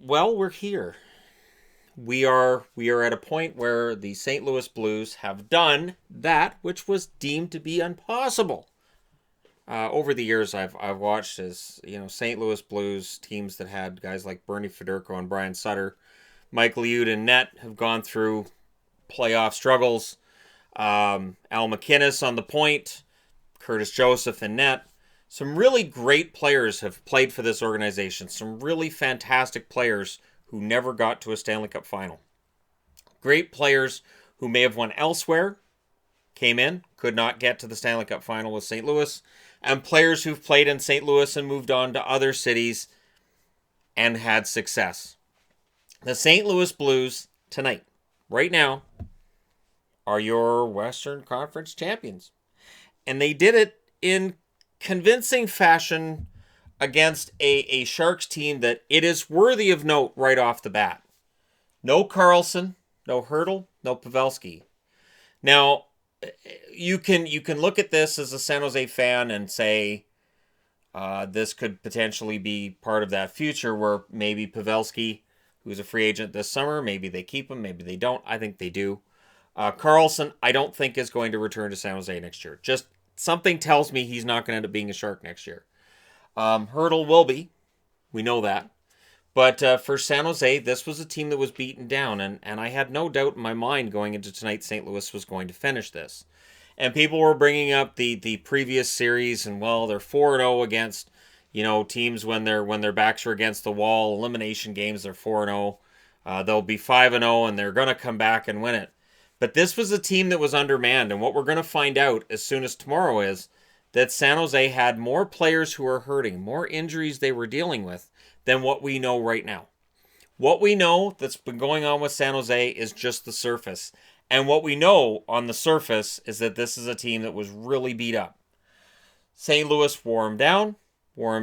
Well, we're here. We are at a point where the St. Louis Blues have done that which was deemed to be impossible. Over the years, I've watched as St. Louis Blues teams that had guys like Bernie Federko and Brian Sutter, Michael Eudes and net have gone through playoff struggles. Al McInnes on the point, Curtis Joseph in net. Some really great players have played for this organization. Some really fantastic players who never got to a Stanley Cup final. Great players who may have won elsewhere, came in, could not get to the Stanley Cup final with St. Louis, and players who've played in St. Louis and moved on to other cities and had success. The St. Louis Blues tonight, right now, are your Western Conference champions. And they did it in convincing fashion against a Sharks team that it is worthy of note right off the bat. No Carlson, no Hertl, no Pavelski. Now, you can look at this as a San Jose fan and say this could potentially be part of that future where maybe Pavelski, who's a free agent this summer, maybe they keep him, maybe they don't. I think they do. Carlson, I don't think is going to return to San Jose next year. Just something tells me he's not going to end up being a Shark next year. Hertl will be. We know that. But for San Jose, this was a team that was beaten down, and I had no doubt in my mind going into tonight St. Louis was going to finish this. And people were bringing up the previous series, and well, they're 4-0 against teams when their backs are against the wall. Elimination games, they're 4-0. They'll be 5-0, and they're going to come back and win it. But this was a team that was undermanned, and what we're going to find out as soon as tomorrow is that San Jose had more players who are hurting, more injuries they were dealing with than what we know right now. What we know that's been going on with San Jose is just the surface. And what we know on the surface is that this is a team that was really beat up. St. Louis wore them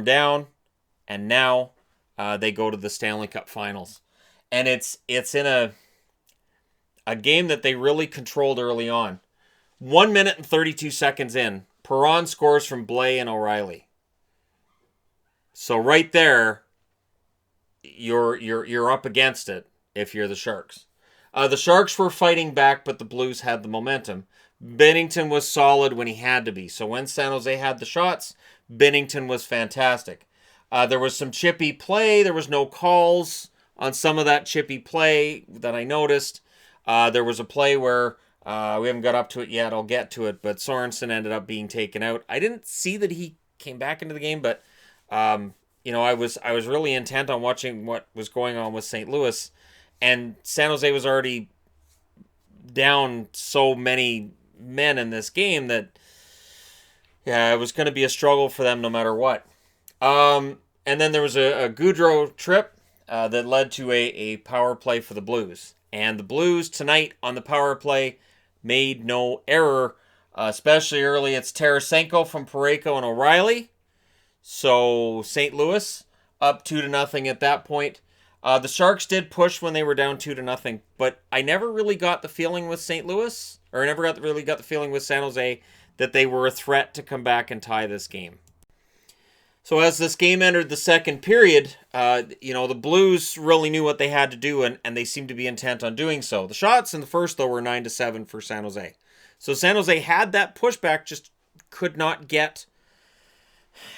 down, and now they go to the Stanley Cup Finals. And it's in a game that they really controlled early on. 1 minute and 32 seconds in, Perron scores from Blais and O'Reilly. So right there, you're up against it if you're the Sharks. The Sharks were fighting back, but the Blues had the momentum. Binnington was solid when he had to be. So when San Jose had the shots, Binnington was fantastic. There was some chippy play. There was no calls on some of that chippy play that I noticed. There was a play where we haven't got up to it yet. I'll get to it. But Sorensen ended up being taken out. I didn't see that he came back into the game, but I was really intent on watching what was going on with St. Louis, and San Jose was already down so many men in this game that it was going to be a struggle for them no matter what. And then there was a Gaudreau trip that led to a power play for the Blues. And the Blues tonight on the power play made no error, especially early. It's Tarasenko from Parayko and O'Reilly. So St. Louis up 2-0 at that point. The Sharks did push when they were down 2-0, but I never really got the feeling with St. Louis, or I never really got the feeling with San Jose that they were a threat to come back and tie this game. So as this game entered the second period, the Blues really knew what they had to do, and they seemed to be intent on doing so. The shots in the first, though, were 9-7 for San Jose. So San Jose had that pushback, just could not get.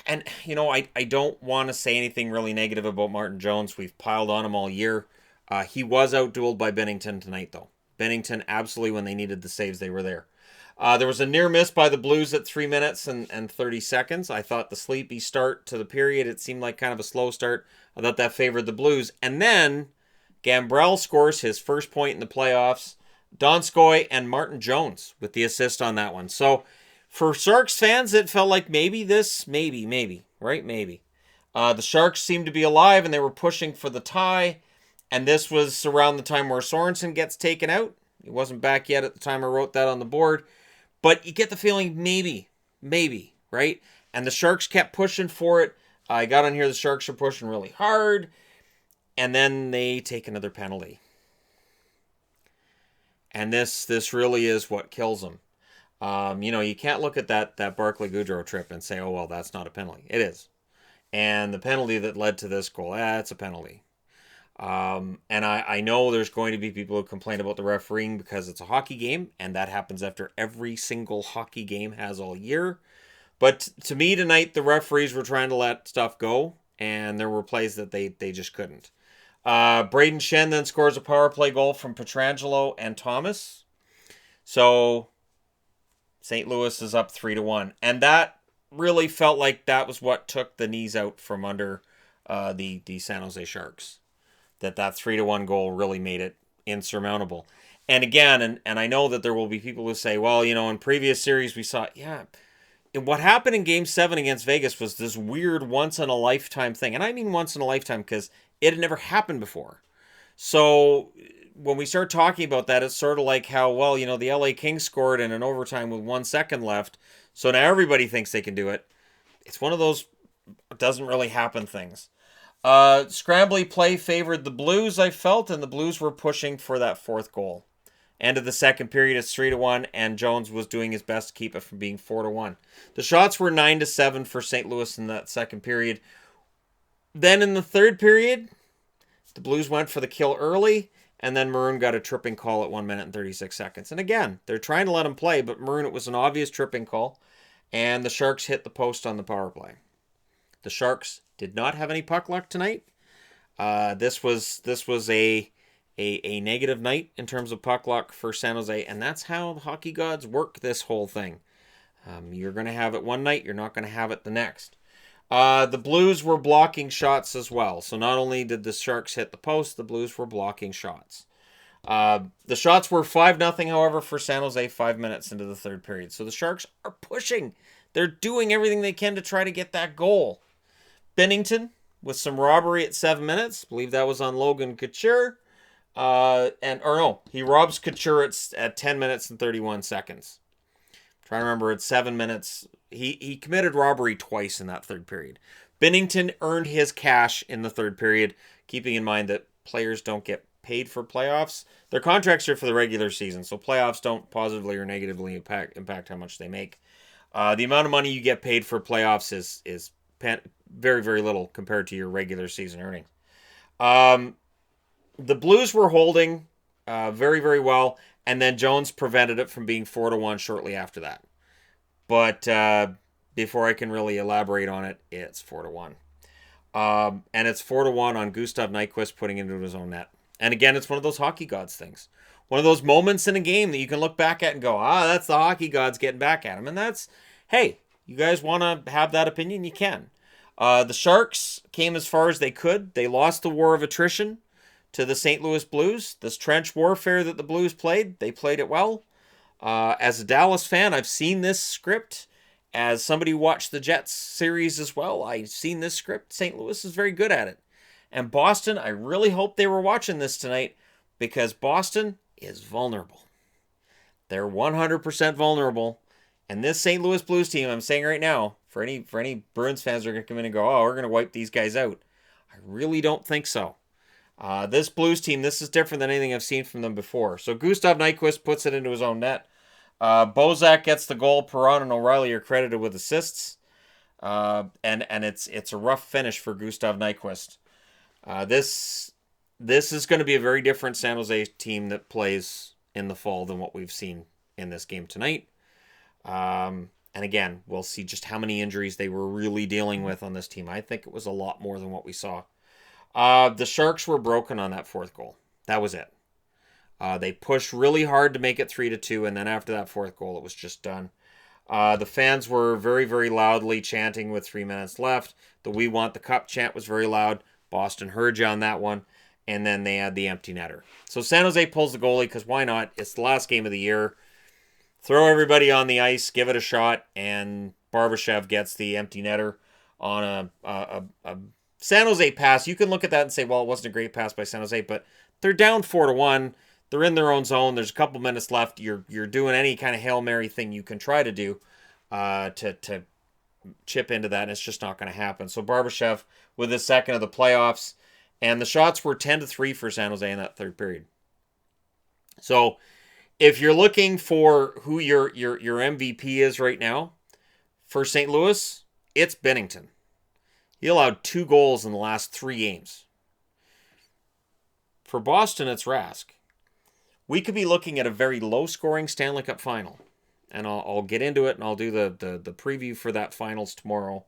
And, I don't want to say anything really negative about Martin Jones. We've piled on him all year. He was outdueled by Binnington tonight, though. Binnington, absolutely, when they needed the saves, they were there. There was a near miss by the Blues at 3 minutes and 30 seconds. I thought the sleepy start to the period, it seemed like kind of a slow start. I thought that favored the Blues. And then Gambrell scores his first point in the playoffs. Donskoy and Martin Jones with the assist on that one. So for Sharks fans, it felt like maybe. The Sharks seemed to be alive, and they were pushing for the tie. And this was around the time where Sorensen gets taken out. He wasn't back yet at the time I wrote that on the board. But you get the feeling maybe, right? And the Sharks kept pushing for it. I got on here, the Sharks are pushing really hard. And then they take another penalty. And this really is what kills them. You can't look at that Barclay Goodrow trip and say, oh, well, that's not a penalty. It is. And the penalty that led to this goal, it's a penalty. And I know there's going to be people who complain about the refereeing because it's a hockey game, and that happens after every single hockey game has all year. But to me tonight, the referees were trying to let stuff go, and there were plays that they just couldn't. Braden Shen then scores a power play goal from Pietrangelo and Thomas. So St. Louis is up 3-1. And that really felt like that was what took the knees out from under the San Jose Sharks. That 3-1 goal really made it insurmountable. And again, and I know that there will be people who say, well, in previous series we saw, and what happened in Game 7 against Vegas was this weird once-in-a-lifetime thing. And I mean once-in-a-lifetime because it had never happened before. So when we start talking about that, it's sort of like how, the LA Kings scored in an overtime with 1 second left. So now everybody thinks they can do it. It's one of those doesn't really happen things. Scrambly play favored the Blues, I felt, and the Blues were pushing for that fourth goal. End of the second period, it's 3-1, and Jones was doing his best to keep it from being 4-1. The shots were 9-7 for St. Louis in that second period. Then in the third period, the Blues went for the kill early, and then Maroon got a tripping call at 1 minute and 36 seconds. And again, they're trying to let him play, but Maroon, it was an obvious tripping call, and the Sharks hit the post on the power play. The Sharks did not have any puck luck tonight. This was a negative night in terms of puck luck for San Jose, and that's how the hockey gods work this whole thing. You're going to have it one night, you're not going to have it the next. The Blues were blocking shots as well. So not only did the Sharks hit the post, the Blues were blocking shots. The shots were 5-0, however, for San Jose 5 minutes into the third period. So the Sharks are pushing. They're doing everything they can to try to get that goal. Binnington with some robbery at 7 minutes. I believe that was on Logan Couture. He robs Couture at 10 minutes and 31 seconds. I'm trying to remember, at 7 minutes. He committed robbery twice in that third period. Binnington earned his cash in the third period, keeping in mind that players don't get paid for playoffs. Their contracts are for the regular season, so playoffs don't positively or negatively impact how much they make. The amount of money you get paid for playoffs is very, very little compared to your regular season earnings. The Blues were holding very, very well, and then Jones prevented it from being 4-1 shortly after that. But before I can really elaborate on it, it's 4-1. And it's 4-1 on Gustav Nyquist putting it into his own net. And again, it's one of those hockey gods things. One of those moments in a game that you can look back at and go, that's the hockey gods getting back at him. And that's, hey, you guys want to have that opinion? You can. The Sharks came as far as they could. They lost the war of attrition to the St. Louis Blues. This trench warfare that the Blues played, they played it well. As a Dallas fan, I've seen this script. As somebody who watched the Jets series as well, I've seen this script. St. Louis is very good at it. And Boston, I really hope they were watching this tonight, because Boston is vulnerable. They're 100% vulnerable. And this St. Louis Blues team, I'm saying right now, for any Bruins fans who are going to come in and go, we're going to wipe these guys out, I really don't think so. This Blues team, this is different than anything I've seen from them before. So Gustav Nyquist puts it into his own net. Bozak gets the goal. Perron and O'Reilly are credited with assists. And it's a rough finish for Gustav Nyquist. This is going to be a very different San Jose team that plays in the fall than what we've seen in this game tonight. And again, we'll see just how many injuries they were really dealing with on this team. I think it was a lot more than what we saw. The Sharks were broken on that fourth goal. That was it. They pushed really hard to make it 3-2, and then after that fourth goal, it was just done. The fans were very, very loudly chanting with 3 minutes left. The "We Want the Cup" chant was very loud. Boston heard you on that one. And then they had the empty netter. So San Jose pulls the goalie, because why not? It's the last game of the year. Throw everybody on the ice, give it a shot, and Barbashev gets the empty netter on a San Jose pass. You can look at that and say, well, it wasn't a great pass by San Jose, but they're down 4-1. They're in their own zone. There's a couple minutes left. You're doing any kind of Hail Mary thing you can try to do to chip into that, and it's just not going to happen. So Barbashev with his second of the playoffs, and the shots were 10-3 for San Jose in that third period. So if you're looking for who your MVP is right now for St. Louis, it's Binnington. He allowed 2 goals in the last 3 games. For Boston, it's Rask. We could be looking at a very low-scoring Stanley Cup final. And I'll get into it, and I'll do the preview for that finals tomorrow.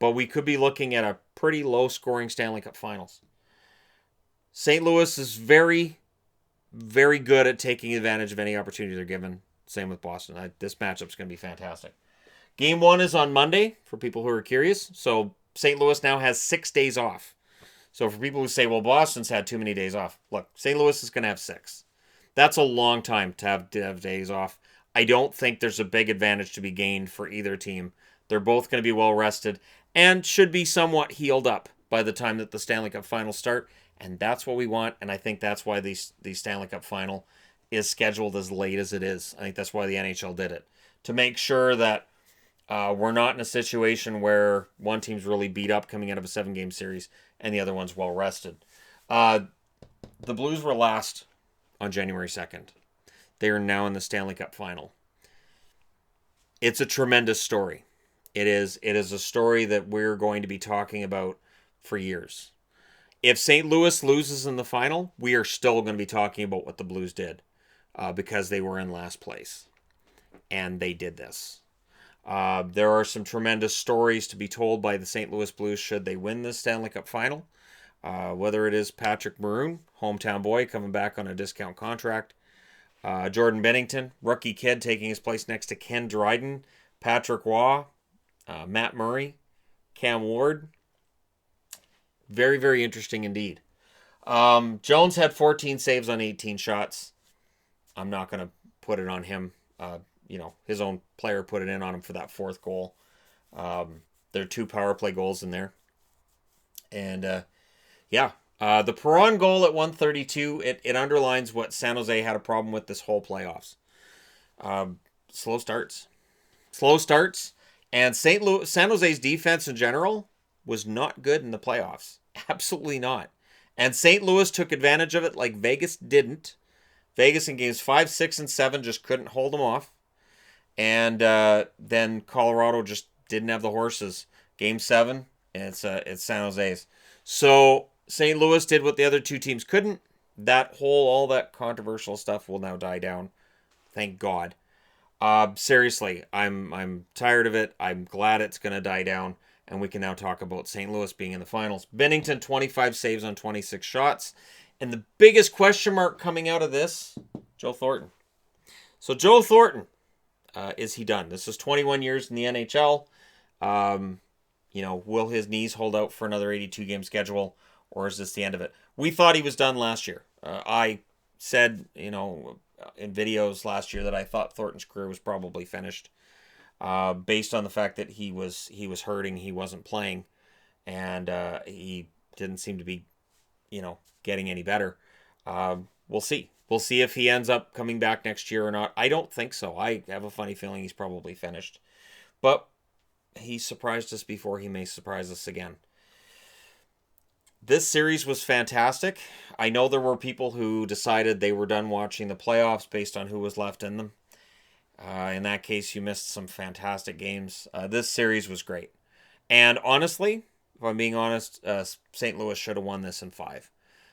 But we could be looking at a pretty low-scoring Stanley Cup finals. St. Louis is very, very good at taking advantage of any opportunity they're given. Same with Boston. This matchup's going to be fantastic. Game 1 is on Monday, for people who are curious. So St. Louis now has 6 days off. So for people who say, well, Boston's had too many days off. Look, St. Louis is going to have 6. That's a long time to have days off. I don't think there's a big advantage to be gained for either team. They're both going to be well rested and should be somewhat healed up by the time that the Stanley Cup Finals start. And that's what we want. And I think that's why the Stanley Cup Final is scheduled as late as it is. I think that's why the NHL did it. To make sure that we're not in a situation where one team's really beat up coming out of a 7-game series and the other one's well rested. The Blues were last on January 2nd. They are now in the Stanley Cup Final. It's a tremendous story. It is a story that we're going to be talking about for years. If St. Louis loses in the final, we are still going to be talking about what the Blues did because they were in last place. And they did this. There are some tremendous stories to be told by the St. Louis Blues should they win this Stanley Cup Final. Whether it is Patrick Maroon, hometown boy, coming back on a discount contract. Jordan Binnington, rookie kid, taking his place next to Ken Dryden. Patrick Waugh, Matt Murray, Cam Ward. Very, very interesting indeed. Jones had 14 saves on 18 shots. I'm not going to put it on him. His own player put it in on him for that 4th goal. There are 2 power play goals in there. And, the Perron goal at 132, it underlines what San Jose had a problem with this whole playoffs. Slow starts. And San Jose's defense in general was not good in the playoffs. Absolutely not. And St. Louis took advantage of it like Vegas didn't. Vegas in games 5, 6, and 7 just couldn't hold them off. And then Colorado just didn't have the horses. Game 7, it's San Jose's. So St. Louis did what the other 2 teams couldn't. All that controversial stuff will now die down. Thank God. Seriously, I'm tired of it. I'm glad it's going to die down. And we can now talk about St. Louis being in the finals. Binnington, 25 saves on 26 shots. And the biggest question mark coming out of this, Joe Thornton. So Joe Thornton, is he done? This is 21 years in the NHL. Will his knees hold out for another 82-game schedule? Or is this the end of it? We thought he was done last year. I said, in videos last year that I thought Thornton's career was probably finished. Based on the fact that he was hurting, he wasn't playing, and he didn't seem to be, getting any better. We'll see. We'll see if he ends up coming back next year or not. I don't think so. I have a funny feeling he's probably finished. But he surprised us before. He may surprise us again. This series was fantastic. I know there were people who decided they were done watching the playoffs based on who was left in them. In that case, you missed some fantastic games. This series was great. And honestly, if I'm being honest, St. Louis should have won this in 5.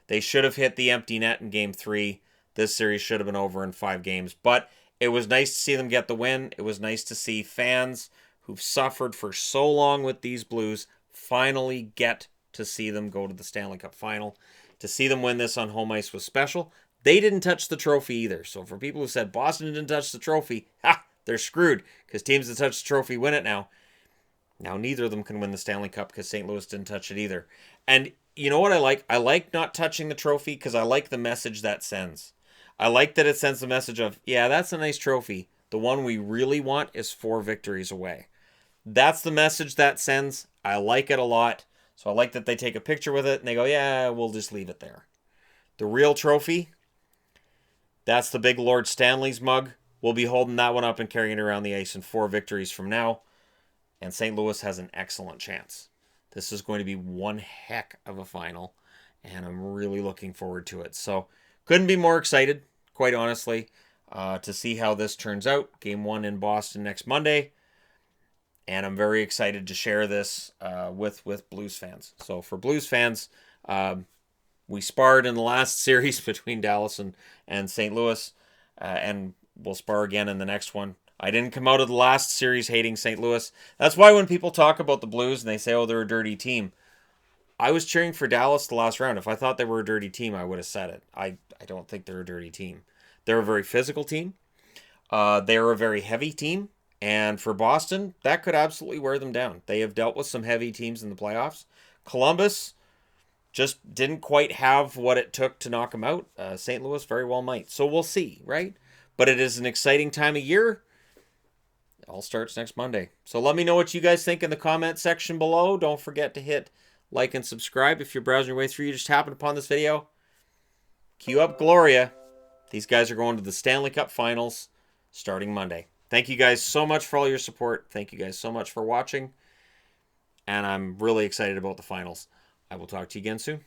They should have hit the empty net in Game 3. This series should have been over in 5 games. But it was nice to see them get the win. It was nice to see fans who've suffered for so long with these Blues finally get to see them go to the Stanley Cup Final. To see them win this on home ice was special. They didn't touch the trophy either. So for people who said Boston didn't touch the trophy, they're screwed because teams that touch the trophy win it now. Now neither of them can win the Stanley Cup because St. Louis didn't touch it either. And you know what I like? I like not touching the trophy because I like the message that sends. I like that it sends the message of, yeah, that's a nice trophy. The one we really want is 4 victories away. That's the message that sends. I like it a lot. So I like that they take a picture with it and they go, yeah, we'll just leave it there. The real trophy, that's the big Lord Stanley's mug. We'll be holding that one up and carrying it around the ice in 4 victories from now. And St. Louis has an excellent chance. This is going to be one heck of a final. And I'm really looking forward to it. So couldn't be more excited, quite honestly, to see how this turns out. Game 1 in Boston next Monday. And I'm very excited to share this with Blues fans. So for Blues fans, We sparred in the last series between Dallas and St. Louis, and we'll spar again in the next one. I didn't come out of the last series hating St. Louis. That's why when people talk about the Blues and they say, oh, they're a dirty team, I was cheering for Dallas the last round. If I thought they were a dirty team, I would have said it. I don't think they're a dirty team. They're a very physical team. They're a very heavy team. And for Boston, that could absolutely wear them down. They have dealt with some heavy teams in the playoffs. Columbus just didn't quite have what it took to knock them out. St. Louis very well might. So we'll see, right? But it is an exciting time of year. It all starts next Monday. So let me know what you guys think in the comment section below. Don't forget to hit like and subscribe if you're browsing your way through. You just happened upon this video. Cue up Gloria. These guys are going to the Stanley Cup Finals starting Monday. Thank you guys so much for all your support. Thank you guys so much for watching. And I'm really excited about the finals. I will talk to you again soon.